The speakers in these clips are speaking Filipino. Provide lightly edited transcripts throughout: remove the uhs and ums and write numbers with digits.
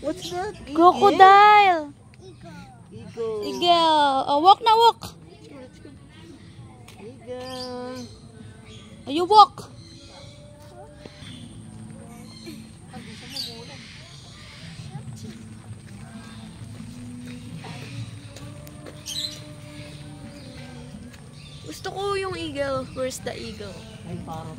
What's that? Crocodile. Eagle. Eagle. Oh, walk na, walk. Eagle. Oh, you walk. Gusto ko yung eagle. Where's the eagle? Ay, parang.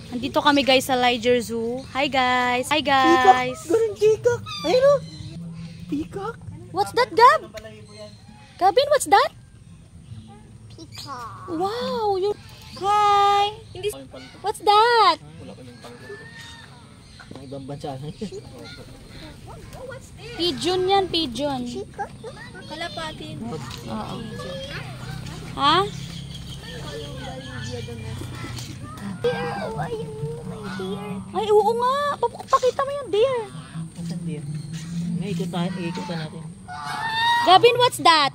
Nandito kami guys sa Liger Zoo. Hi guys. Hi guys. Ganun, peacock. Ayun o. Peacock. What's that, Gab? Gabin, what's that? Peacock. Wow. You. Hi. What's that? Ang ibang bansa lang. Pigeon yan, pigeon. Kalapati. Oo. Ha? Ay, oo nga. Pakita mo yung deer. Saan deer? May ikutan natin. Gabin, what's that?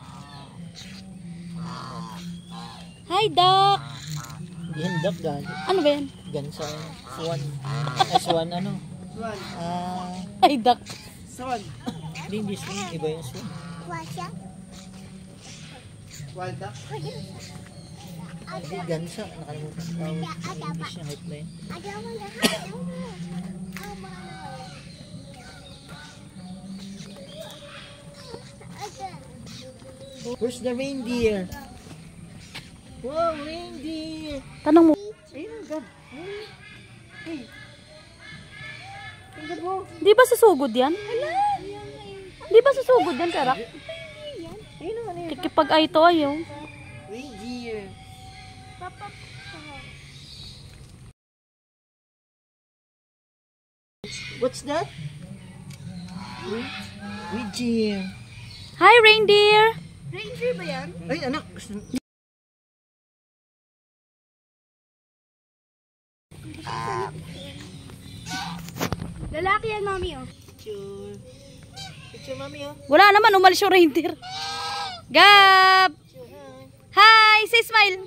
Hi, duck. Hindi yan duck, gali. Ano ba yan? Gansa. Swan. Ay, swan ano? Hi, duck. Swan. Hindi swan. Iba yung swan. Wild duck? Hindi, gansa. Nakalimutan. English yung height na yun. Where's the reindeer? Wow, reindeer! Tanong mo. Ayun ang gab. Hey. Ang gab mo. Di ba susugod yan? Di ba susugod yan, Karak? Ayun ang ano yun. Kikipag-ay to ayaw. Reindeer. What's that? Reindeer. Hi, reindeer. Ranger ba yan? Ay, anak. Lalaki yan, mami, oh. Picture. Picture, mami, oh. Wala naman, umalis yung reindeer. Gab! Hi! Say smile.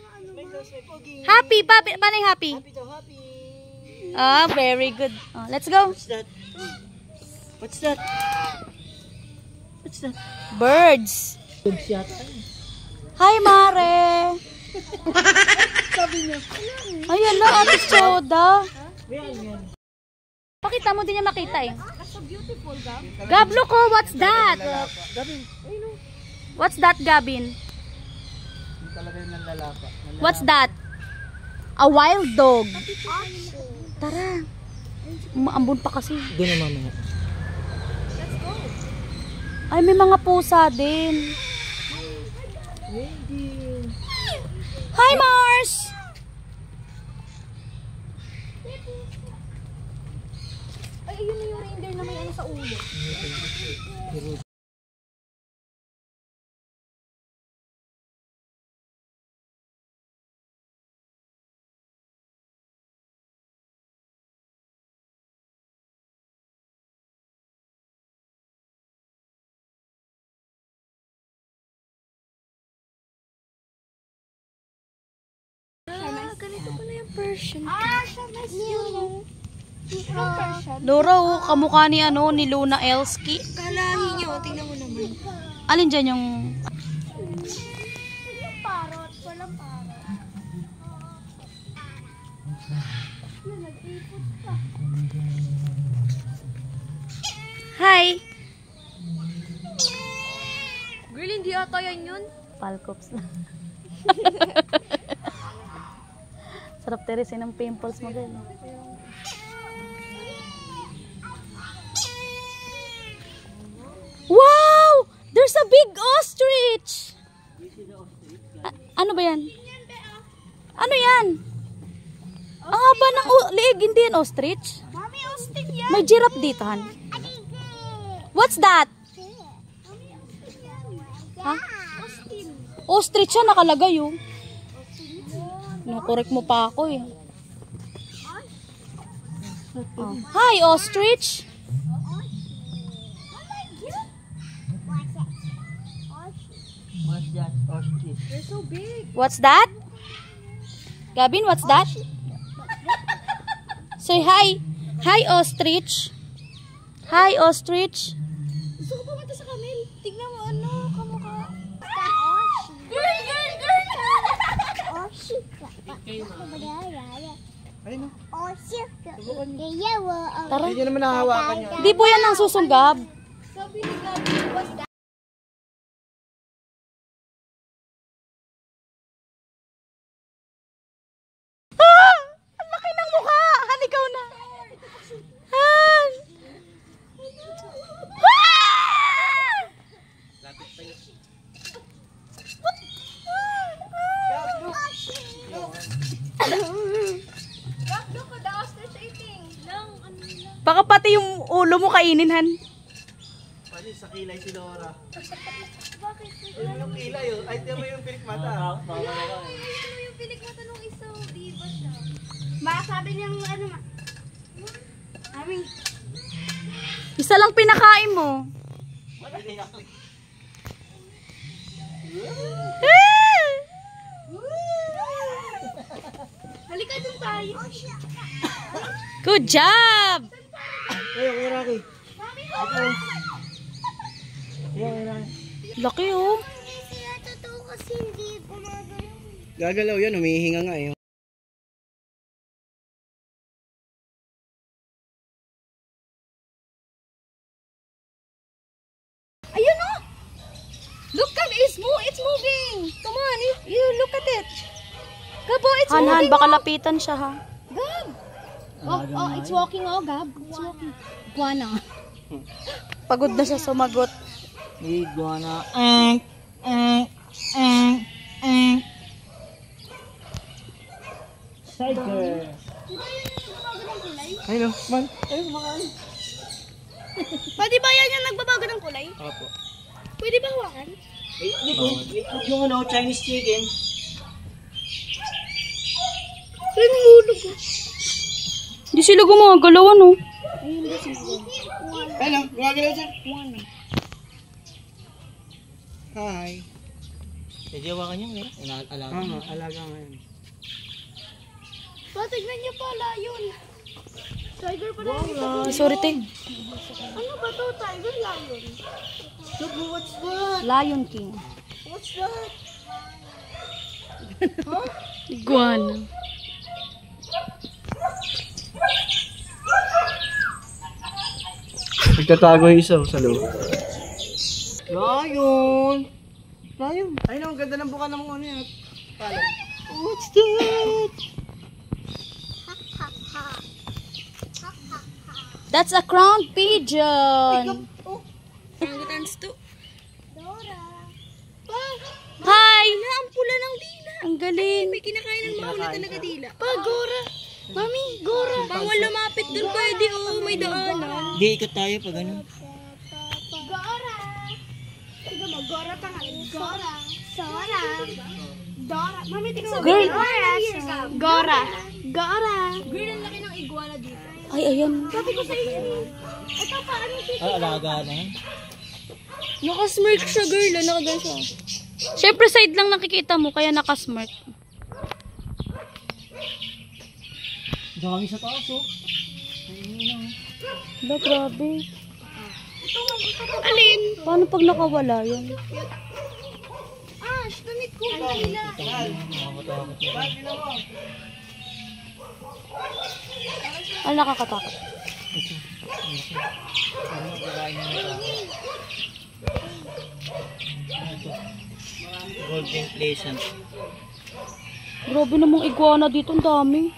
Happy! Paano yung happy? Happy daw, happy. Ah, very good. Oh, let's go. What's that? What's that? What's that? Birds. Dogs yata. Hi, Mare. Sabi niya. Ayan na, Ate Choda. Yan, yan. Pakita mo, din niya makita eh. That's so beautiful, Gab. Gab, look oh, what's that? Gabin. Ayun, oh. What's that, Gabin? Yung talaga yung nanlalapa. What's that? A wild dog. Tara. Maambon pa kasi. Doon na mamaya. Let's go. Ay, may mga pusa din. Reindeer. Hi, Mars! Ay, ayun na yung reindeer na may ano sa ulo. Ganito pala yung Persian. Siya nice yun. Persian. Dora, oh, kamukha ni ano, ni Luna Elsky. Kalahi niyo, tingnan mo naman. Alin dyan yung... Walang parot, walang parot. Nag-ipot pa. Hi! Girl, hindi ata yan yun. Palcops lang. Sarap teresin ng pimples mo, girl. Wow! There's a big ostrich! Ano ba yan? Ano yan? Ang haba ng leeg, hindi yan ostrich? Mami, Austin yan. May giraffe dito, han. What's that? Ha? Austin. Ostrich siya nakalagay, oh. Nakorek mo pa ako, eh. Oh. Hi, ostrich! What's that? Ostrich. They're so big. What's that? Gabin, what's that? Say hi. Hi, ostrich. Hi, ostrich. Gusto ko pumunta sa camel. Tignan mo ano, kamukha. Girl, girl, girl! Ayun, no? Tara. Hindi naman nahawakan niya. Di po yan ang susunggab. Sabi ni Gabi, was that? Ah! Ang laki ng mukha! Han, ikaw na. Han! Ah! Gab, look at the ostrich eating. Lang, ano lang. Baka pati yung ulo mo kainin, Han. Pwede sa kilay si Nora. Bakit? Yung kilay, oh. Ay, tiyan mo yung pilik mata. Ano yung pilikmata nung isa? Di ba siya? Masabi niyang ano ma. Aming. Isa lang pinakain mo. Ah! Halika dun tayo. Good job! Ayun, kay Rocky. Ayun, kay Rocky. Laki, oh. Totoo kasi hindi gumagalaw. Gagalaw yan, humihinga nga eh. Ayun oh! Look at it's moving. Come on, you look at it. Gabo, it's Han, Han, moving. baka lapitan siya, ha? Gab. Oh, it's walking, oh, Gab. It's walking. Guana. Pagod na siya sumagot. Iguana. Tiger. Ayun, man. Ayun, kumakaan. Pwede ba yan yung nagbabago ng kulay? Opo. Pwede ba hawakan? Yung ano, Chinese chicken. Ay, nahulog ko. Hindi sila gumagalaw, ano? Ayun, gumagalaw siya. Hi. Pwede hawakan niya ngayon? Alaga. Alaga ngayon. Tignan niyo pala yun. Tiger pala yun. Sorry, te. Ano ba to? Tiger, lion. Look, what's that? Lion King. What's that? Iguana. Nagtatago yung isa sa loob. Lion! Lion! Ayun, ang ganda ng buka ng ano yan. What's that? That's a crowned pigeon. Orangutans to. Dora. Hi! Ang pula ng dila. Ang galing. May kinakain ng maula talaga dila. Gora. Mami, Gora. Bawal lumapit dun, pwede oh. May daanan. Di, ikot tayo pag ano. Gora. Sige mo, Gora pa nga. Gora. Sora. Dora. Mami, tingnan mo. Girl. Gora. Gora. Girl, ang laki ng iguana dito. Ay, ayan. Sabi ko sa inyo. Ito pa, ano dito? Alaga na yan. Nakasmirk siya, girl. Nakagan siya. Siyempre, side lang nakikita mo, kaya nakasmart. Dami sa taas, oh. Ba, grabe. Alin? Paano pag nakawala yan? Ash, damit ko. Ang dila. Ano nakakatakot? Golden Pleasant. Grabe namang iguana dito, ang dami.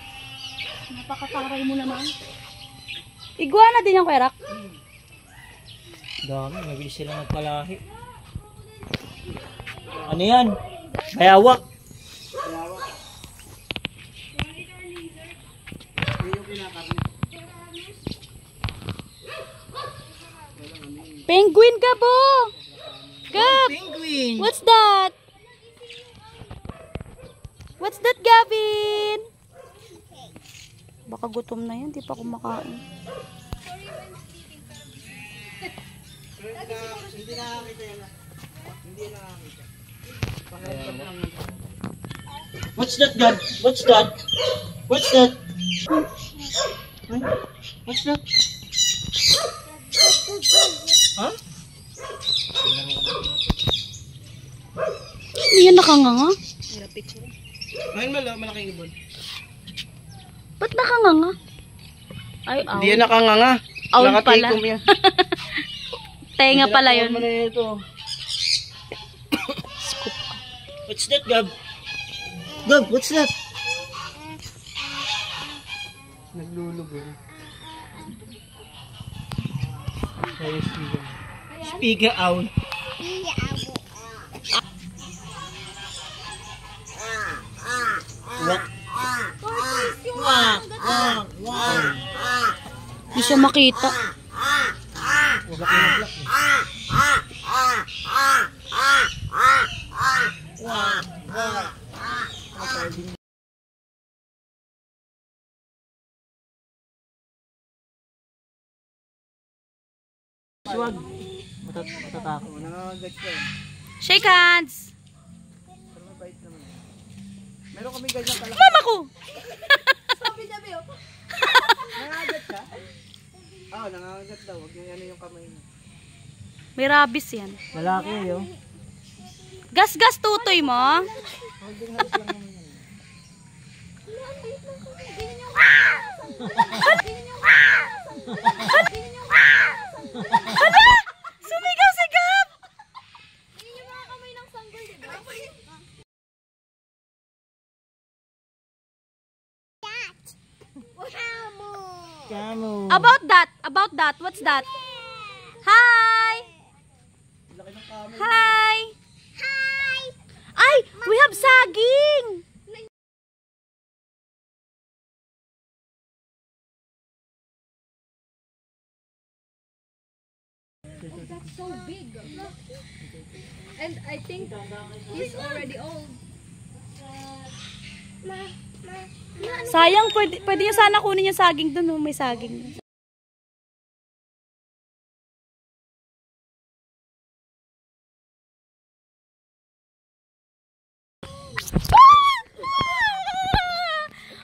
Napakataray mo naman. Iguana din yung kwerak. Dami, mabilis sila magpalahi. Ano yan? Bayawak. Penguin ka po! Gab! Penguin! What's that? What's that, Gavin? Baka gutom na yan, di pa kumakain. Hindi nakakita yan. Hindi nakakita. What's that, God? What's that? What's that? Ay, what's that? Ha? Hindi yan nakanganga. Ayun malaking ibon. Ba't nakanganga? Ay, aw. Hindi yan nakanganga. Awl pala. Nakatikom yan. Tenga pala yun. Mo na ito. What's that, Gab? Gab, what's that? Naglulubo. Ay, Spiga owl. Hindi siya makita. Swag. Matatakot. Nangangagat ka. Shake hands. Pero mabait naman. Meron kami ganyan kalaki. Mama ko. Nangangagat ka? Oo, nangangagat daw. Huwag yung ano yung kamay mo. May rabies yan. Malaki yun. Gas-gas tutoy mo. Holding hands lang naman yun. Hala! Sumigaw sa gap! Yun yung mga kamay ng sanggol, di ba? Kamo. About that, what's that? Hi! Laki ng kamay. Hi! Hi! Ay, we have saging! That's so big. And I think he's already old. Sayang, pwede nyo sana kunin yung saging dun, oh, may saging.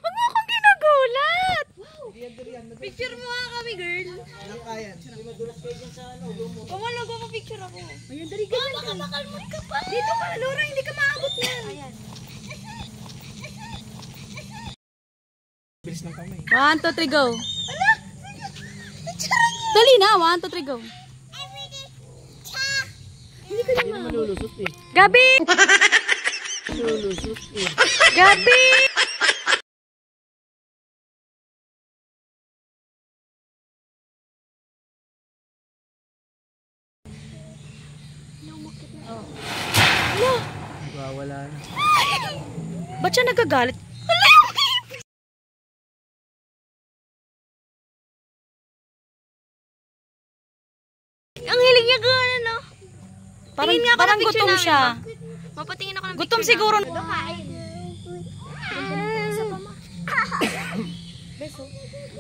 Huwag mo akong ginagulat! Picture mo nga kami, girl. Walang kaya. Hindi madulas kayo dyan sa ano. Lumo. Pumalog ako picture ako. Ayun, dali ka. Baka makalmot ka pa. Dito ka, Laura, hindi ka maabot yan. Ayan. Bilis ng kamay. 1, 2, 3, go! Dali na, 1, 2, 3, go! Hindi na malulusot eh. Gabi! Malulusot eh. Gabi! Wala na. Ba't siya nagagalit? Ang hilig niya gano'n, no? Parang gutom siya. Mapatingin ako ng Gutom siguro.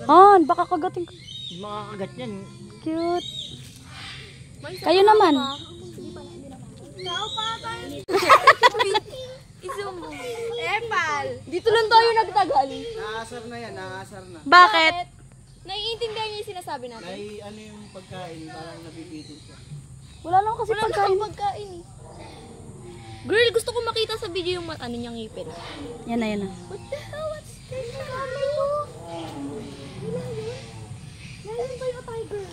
Han, baka kagating ka. Hindi makakagat yan. Cute. Kayo naman. Tao pa tayo. Isom mo. Epal. Dito lang tayo nagtagal. Naasar na yan, naasar na. Bakit? Naiintindihan niya yung sinasabi natin. Ano yung pagkain, parang nabibitin siya. Wala lang kasi pagkain. Pagkain eh. Girl, gusto ko makita sa video yung ano niyang ngipin. Yan na, yan na. What the hell? What's this? Layo. Layo tayo, tiger.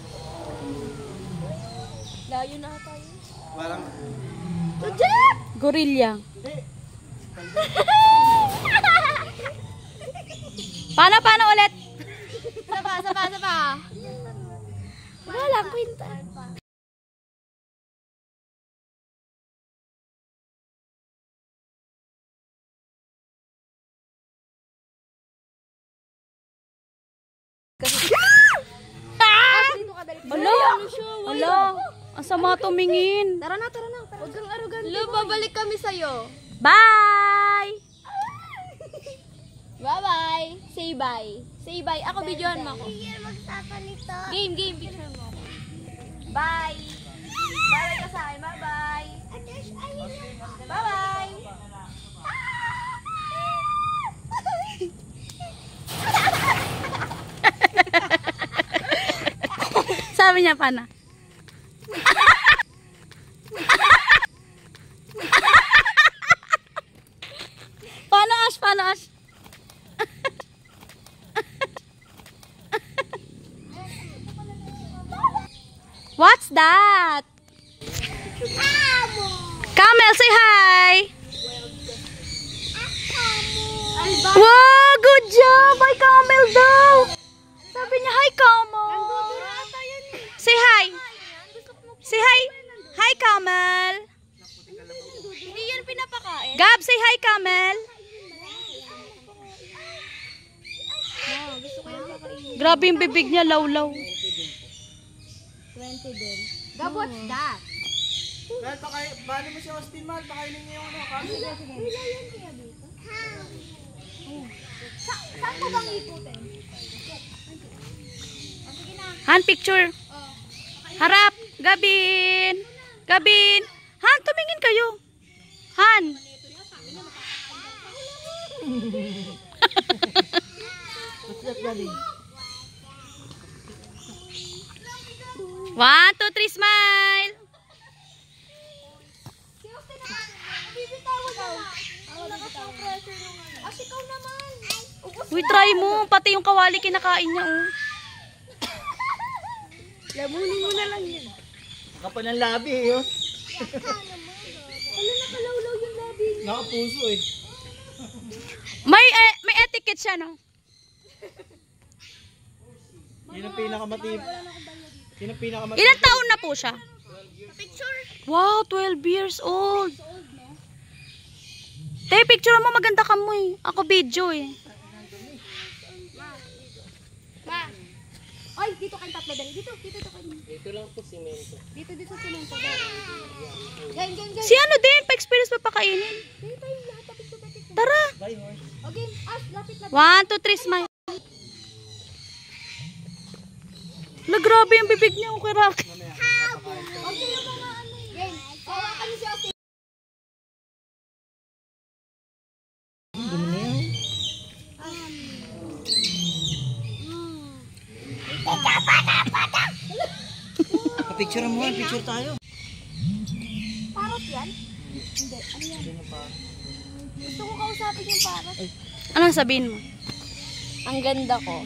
Layo na tayo. Parang, Jeff! Gorilla. Paano ulit? Saba. Wala, kwenta. Hala, ang sama tumingin. Tara na. Huwag kang arrogant. Lo, babalik kami sa'yo. Bye! Bye-bye. Say bye. Say bye. Ako, videohan mo ako. Game. Picture mo ako. Bye. Bye ka sa akin. Bye-bye. Bye-bye. Sabi niya, paano? Paano, Ash? Paano, Ash? What's that? Camel, say hi. Wow, good job. Hi, Camel daw. Sabi niya, hi, Camel. Say hi. Say hi. Hi, Camel. Hindi yan pinapakain. Gab, say hi, Camel. Gusto ko yung pakainin. Grabe yung bibig niya, lawlaw. 20 din. Gab, what's that? Mahal, bali mo si Austin, mahal. Pakainin niya yung ano. Saan mo bang ikutin? Han, picture. Harap. Gabin. Gabin. Han, tumingin kayo. Han. What's that, daddy? 1, 2, 3, smile. Ikaw naman. Uy, try mo. Pati yung kawali kinakain niya, oh. Lamunin mo na lang yan. Kapal ng labi eh, yun. Ano nakalawlaw yung labi? Nakapuso eh. May etiquette siya, no? Yun ang pinakamatib. Yun ang pinakamatib. Ilang taon na po siya? Picture. Wow, 12 years old. Te, picture mo, maganda ka mo eh. Ako video eh. Ma. Oy, dito kayo tatlo dali. Dito kayo. Ito lang po simento. Dito simento. Yan. Si ano din, pa-experience pa pakainin. Dito yung lahat tapos ko. Tara. Bye, horse. Okay, lapit. 1, 2, 3, smile. La, grabe yung bibig niya, okay, Rocky. Okay yung mga ano. Yan. Hawakan niyo si Austin. Dumi na yun. Picture mo, picture tayo. Parot yan? Hindi. Ano yan? Gusto ko kausapin yung parot. Anong sabihin mo? Ang ganda ko.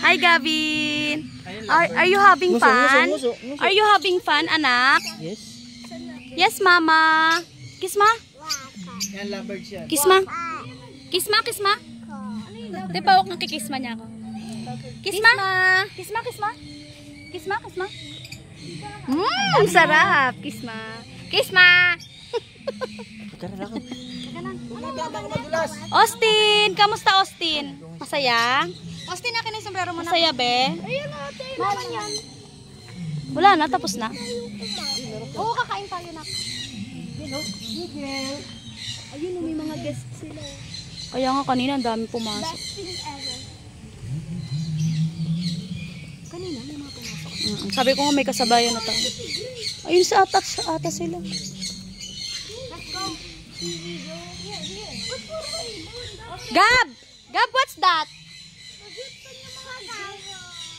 Hi, Gavin. Are you having fun? Muso. Are you having fun, anak? Yes. Yes, mama. Kiss ma? Yan, lovebirds yan. Kiss ma? Kiss ma, kiss ma? Di pa ako kikiss ma niya ako. Kiss ma? Kiss ma, kiss ma? Kiss ma, kiss ma? Ang sarap. Kiss ma. Kiss ma. Tara, lakad. Tama ka madulas. Austin, kamusta Austin? Masaya? Austin, akin yung sombrero mo na. Masaya, be? Ayun ate. Naman yan. Wala na, tapos na. Oo, kakain tayo na. Ayun, may mga guests sila. Kaya nga kanina, ang dami pumasok. Best thing ever. Kanina, may mga pumasok. Sabi ko nga may kasabayan na tayo. Ayun sa ata sila. Let's go. Gab! Gab, what's that?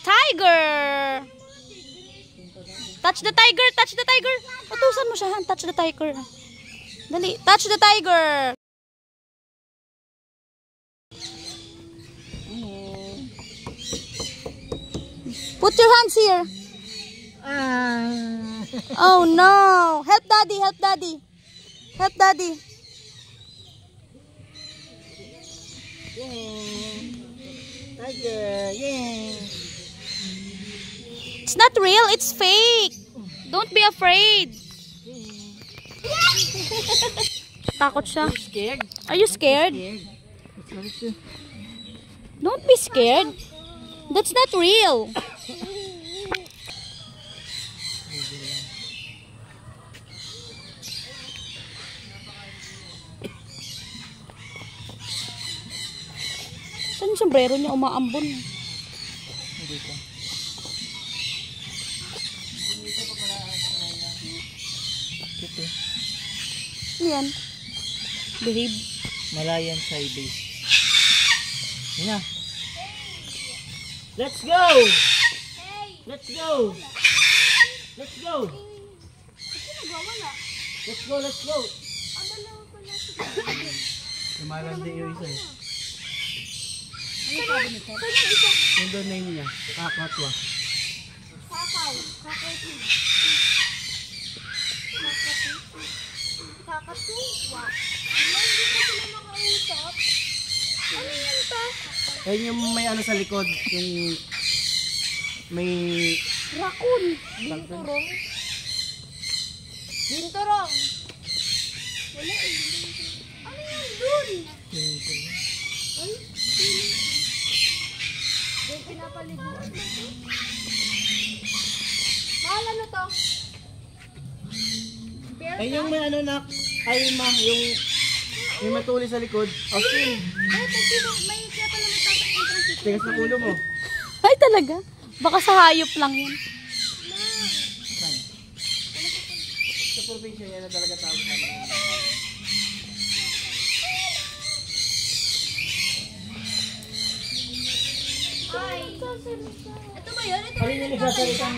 Tiger! Touch the tiger! Touch the tiger! Patusan mo siya, Han. Touch the tiger. Dali. Touch the tiger! Put your hands here. Oh no! Help daddy! Help daddy! Help daddy! Tiger, yeah. It's not real, it's fake. Don't be afraid. Takot siya. Scared? Are you scared? Don't be scared. That's not real. Saan yung sombrero niya umaambon? Hindi ko. Cute eh. Ano yan? Behave. Malayan side base. Yun na. Let's go! Let's go! Let's go! Let's go, let's go! Lumalandi yung isa eh. Yung doon name niya, kakatwa. Kakatuwa. Hindi ko sila makausap. Ano yan to? Ayun yung may ano sa likod, yung may... Raccoon. Binturong. Binturong. Wala eh. Ano yan dun? Ay, doon pinapaliguan na to. Mahal ano to? Ayun yung may ano na, ay ma, yung may matuli sa likod. Austin, May kaya pala magtatak-entrance. tigas na ulo mo. Ay, talaga? Baka sa hayop lang yun. Saan? Sa probinsya yan na talaga tawag sa amin. Hi. Ito ba yun? Ito ba Alin yung nagsasalitang...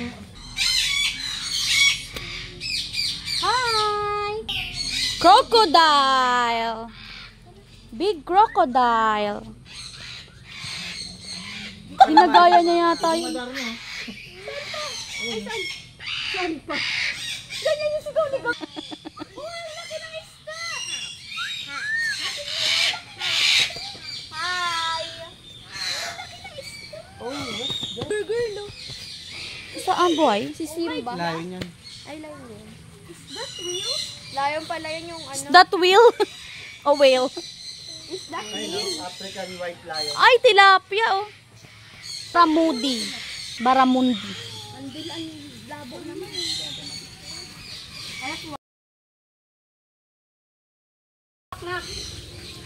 Hi! Crocodile! Big crocodile. Ginagaya niya yata yun. Madar mo. Ganyan yung sigaw ni Gab. Uy, laki ng isda! Hi! Laki ng isda! Oh, Burger, no? Saan, boy? Si Simba. layo niyan. Ay, lion yun. Is that real? Lion pala yun yung ano. That whale? O whale? Is that Ay real? no, African white lion. Ay, tilapia, oh. Baramundi. Baramundi. Andil ang labo naman.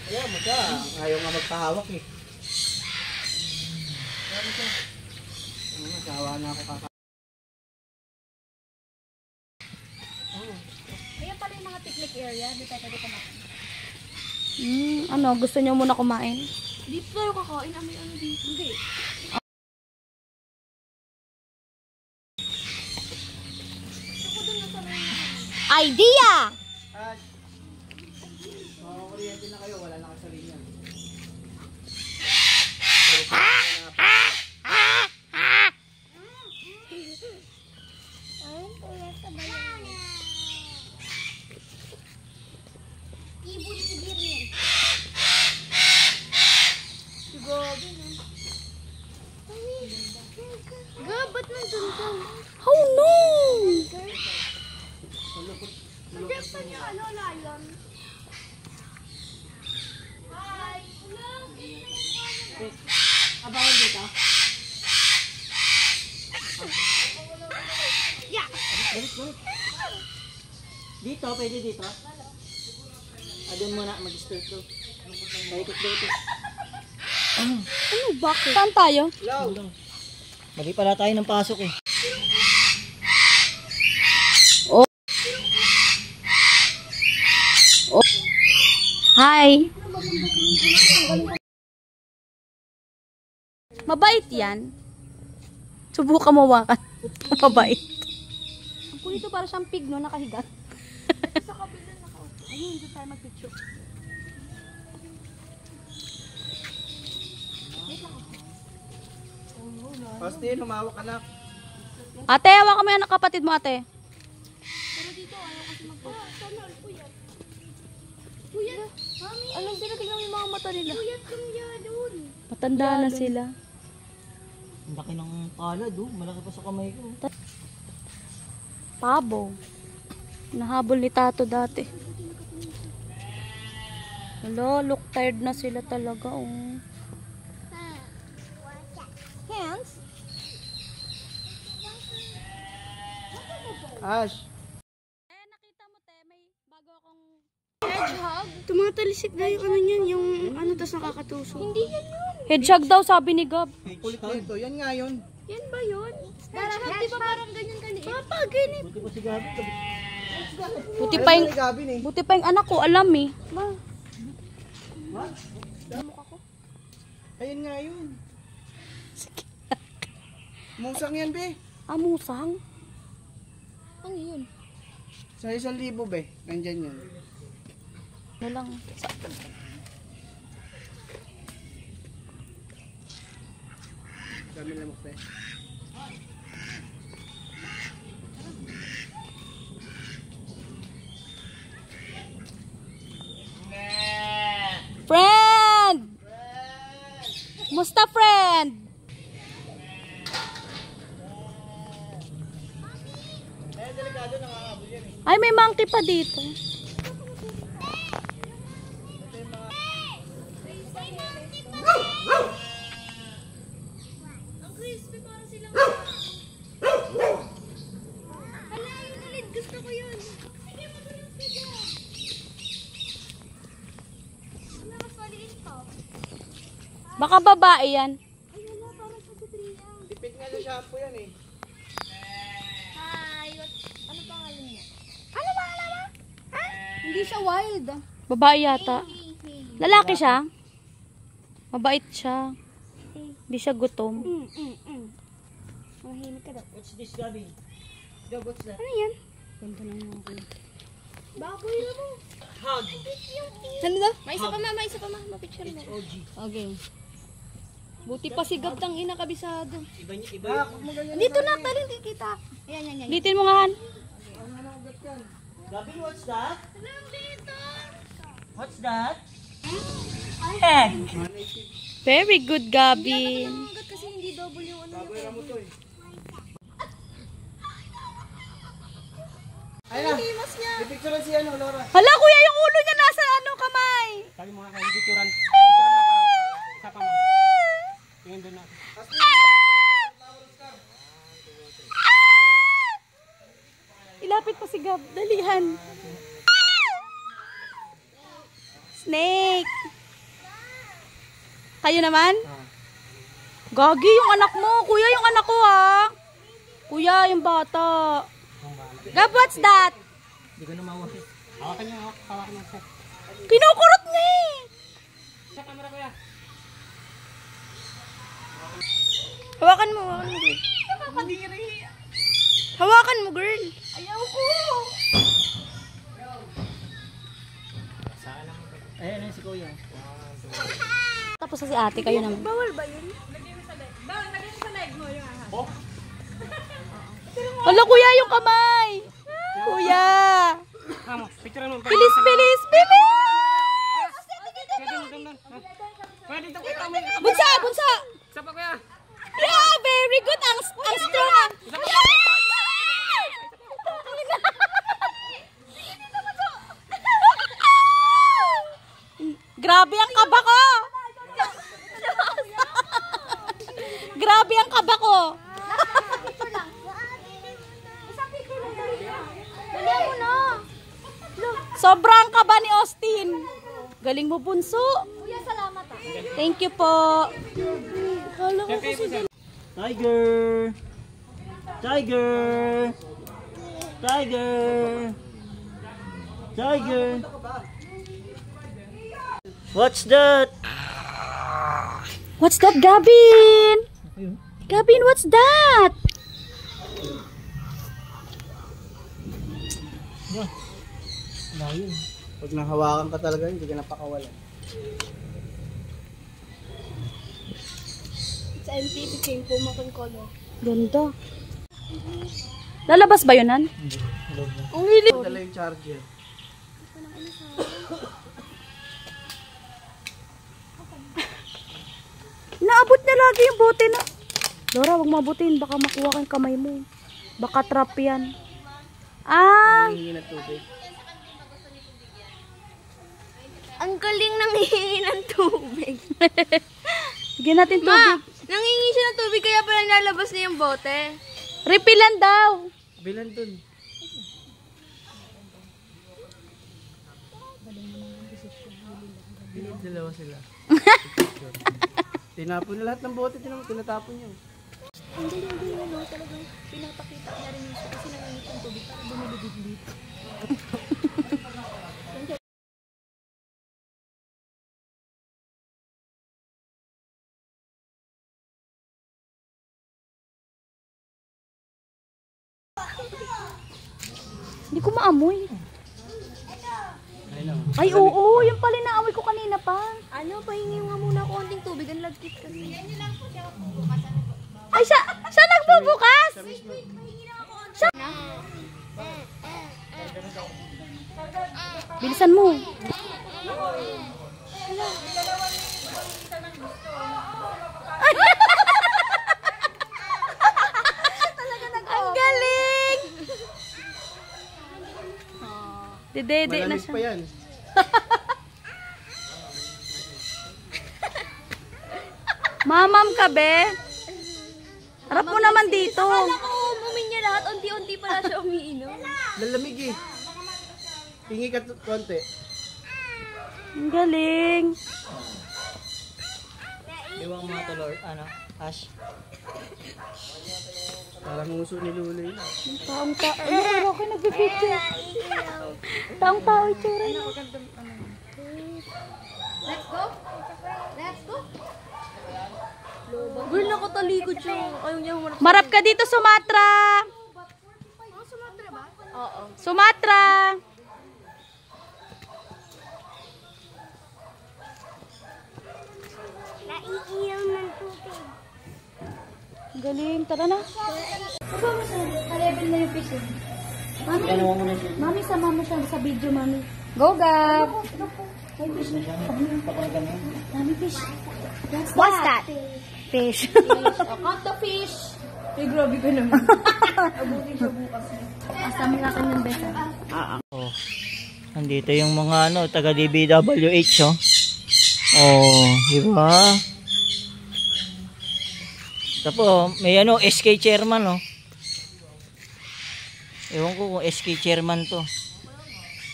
Ayaw mo siya. Ayaw nga magpahawak eh. Ayaw mo siya. Nakawa na ako kaka. Ayan pala yung mga picnic area. Di tayo pwede kumain. Ano, gusto niyo muna kumain? Dito tayo kakain. Ano dito? Hindi. Idea! At, mga kuryente na kayo. Wala na kayo sa linya. Ibon Siberian. Gabi na. Gab, ba't nandun ka? Oh no! Nandiyan pa niya, ano, lion? Hi! Hello! Abawal dito? Yeah! Balik, balik. Dito, pwede dito? Doon muna, mag-start ko. Paikot dito. Ano, bakit? Saan tayo? Hello! Mali pala tayo ng pasok eh. Hi! Mabait yan. Subukan mo wakan. Mabait. Ang kulito para siyang pig, no? Nakahiga. Sa kabila na ako. Ayun, dito tayo mag-picture. Austin, humawak ka na. Ate, hawakan mo yan ang kapatid mo, ate. Pero dito, ayaw kasi sana, puyat. Puyat? Mami! Alam sila, tignan mo yung mga mata nila. Puyat kang doon. Matanda na sila. Ang laki ng palad oh. Malaki pa sa kamay ko. Pabo. Nahabol ni Tato dati. Hello, look tired na sila talaga, oh. Hands? Ash! Eh, nakita mo, te, may bago akong... Hedgehog? Tumatalisik na yung ano niyan, yung ano tas nakakatusok. Hindi yan yun. Hedgehog daw, sabi ni Gab. Kulit nito. Yan nga yun. Yan ba yun? Hedgehog, di ba parang ganyan kaliit? Papa, ganit. Buti pa si Gabi. Buti pa yung, Gabi eh. buti pa yung anak ko, alam eh. Ayun nga yun. Musang yan be. Amusang? Ano yun? Sa 1,000 be, nandyan yun. Ano lang. Dami lamok be. Friend! Musta friend? Ay, may monkey pa dito. Ang crispy para silang... Hala, yung ulit. Gusto ko yun. Sige, matulang sige. Wala, mas maliit pa. Baka babae yan. Ay, wala, parang sa kutriya. Tipid nga sa shampoo yan eh. Hi, ano pangalan niya? Ano ba? Ha? Hindi siya wild. Babae yata. Hey. Lalaki siya. Mabait siya. Hindi siya gutom. Mahimik ka daw. What's this, Gabi? Gab, what's that? Ano yan? Ganda lang ako. Baboy na mo. Hug. Ano daw? May isa pa ma, may isa pa ma. Mapicture mo. OG. Okay. Buti pa si Gab tang ina kabisado. Iba niya, iba. Dito na, tali, hindi kita. Yan. Litin mo nga Han. Gabi, what's that? Dito. What's that? Very good, Gabi. Hanggat kasi hindi double yung ano niya. Baboy mo to eh. Ayun na. Himas niya. Pipicturean si ano, Laura. Hala, kuya, yung ulo niya nasa ano kamay. Sabi mo nga kayo, picturean na parang isa pa mo. Tingin doon na. Ilapit pa si Gab. Dalihan. Snake. Kayo naman? Gagi, yung anak mo. Kuya, yung anak ko ha. Kuya, yung bata. Gab, what's that? Hindi ko na mawala. Hawakan niyo, hawakan mo. Kinukurot niya eh. Sa camera kuya. Hawakan mo, girl. Hawakan mo, girl. Ayaw ko. Ayan na si Kuya. Tapos na si ate, kayo naman. Bawal ba yun? Hala, kuya, yung kamay. Kuya. Amo, picturean mo. Bilis, bilis, bilis. Kuya, dito kita mo. Bunsa, bunsa. Isa pa kuya. Yeah, very good. Ang strong. Grabe ang kaba ko. Grabe ang kaba ko. Dali mo na. Sobrang kaba ni Austin. Galing mo, bunso. Kuya, salamat ah. Thank you po. Tiger! Tiger! Tiger! Tiger! What's that? What's that, Gavin? Gavin, what's that? Pag nahawakan ka talaga, hindi ka napakawalan. It's MTV King Pumakon Color. Ganda. Lalabas ba yun, Han? Ang hilig. Dala yung charger. Naabot niya lagi yung bote na. Laura, wag mabutin. Baka makuha kang kamay mo. Baka trap yan. Ah! Hindi na tubig. Ang galing nang hihingi ng tubig. Bigyan natin Ma, tubig. nangingi siya ng tubig kaya pala nalabas na yung bote. Refilan daw. Bilan dun. Dalawa sila. Tinapon na lahat ng bote, tinatapon niyo. Hindi, talagang pinapakita niya rin yung kasi nangingi ng tubig para bumilibig dito. Hindi ko maamoy. Ay, oo. Yung pala naamoy ko kanina pa. Ano, pahingi nga muna ako konting tubig. Ang lagkit kasi. Ay, siya nagbubukas! Siya... Bilisan mo. Ang galing! Dede na Malamig siya. pa yan. Mamam ka, be. Harap mo naman dito. Akala ko umiinom lahat. Unti-unti pala siya umiinom. Lalamig eh. Hingi ka konti. Ang galing. Iwang mga tulor, ano, Ash. Parang nguso ni Luli. Taong-tao. Ano ako nagpipicture? Taong-tao itsura niya. Let's go. Let's go. Girl, nakatalikod siya. Ayaw niya humarap. Marap ka dito, Sumatra. Sumatra ba? Oo. Sumatra. Naiiyaw ng tubig. Ang galing. Tara na. Ka-level na yung fish. Mami, mami, sama mo siya sa video, mami. Go, Gab. Mami, fish. What's that? Fish. Count the fish. Ay, grabe ka naman. Abutin siya bukas. Asam na kanyang besa. Oh. Nandito yung mga ano, taga DBWH, oh. Oh, di ba? Tapos, may ano, SK chairman, oh. Ewan ko kung SK chairman to.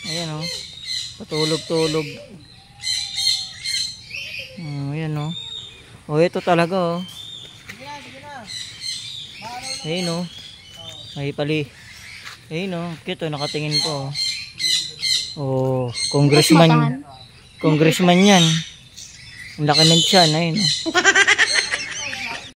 Ayan, oh. Patulog-tulog. Ayan, oh. Oh, ito talaga, oh. Ayan, oh. May pali. Ayun, oh. Cute, oh. Nakatingin po, oh. Oh, congressman. Congressman yan. Ang laki ng tiyan, ayun, oh.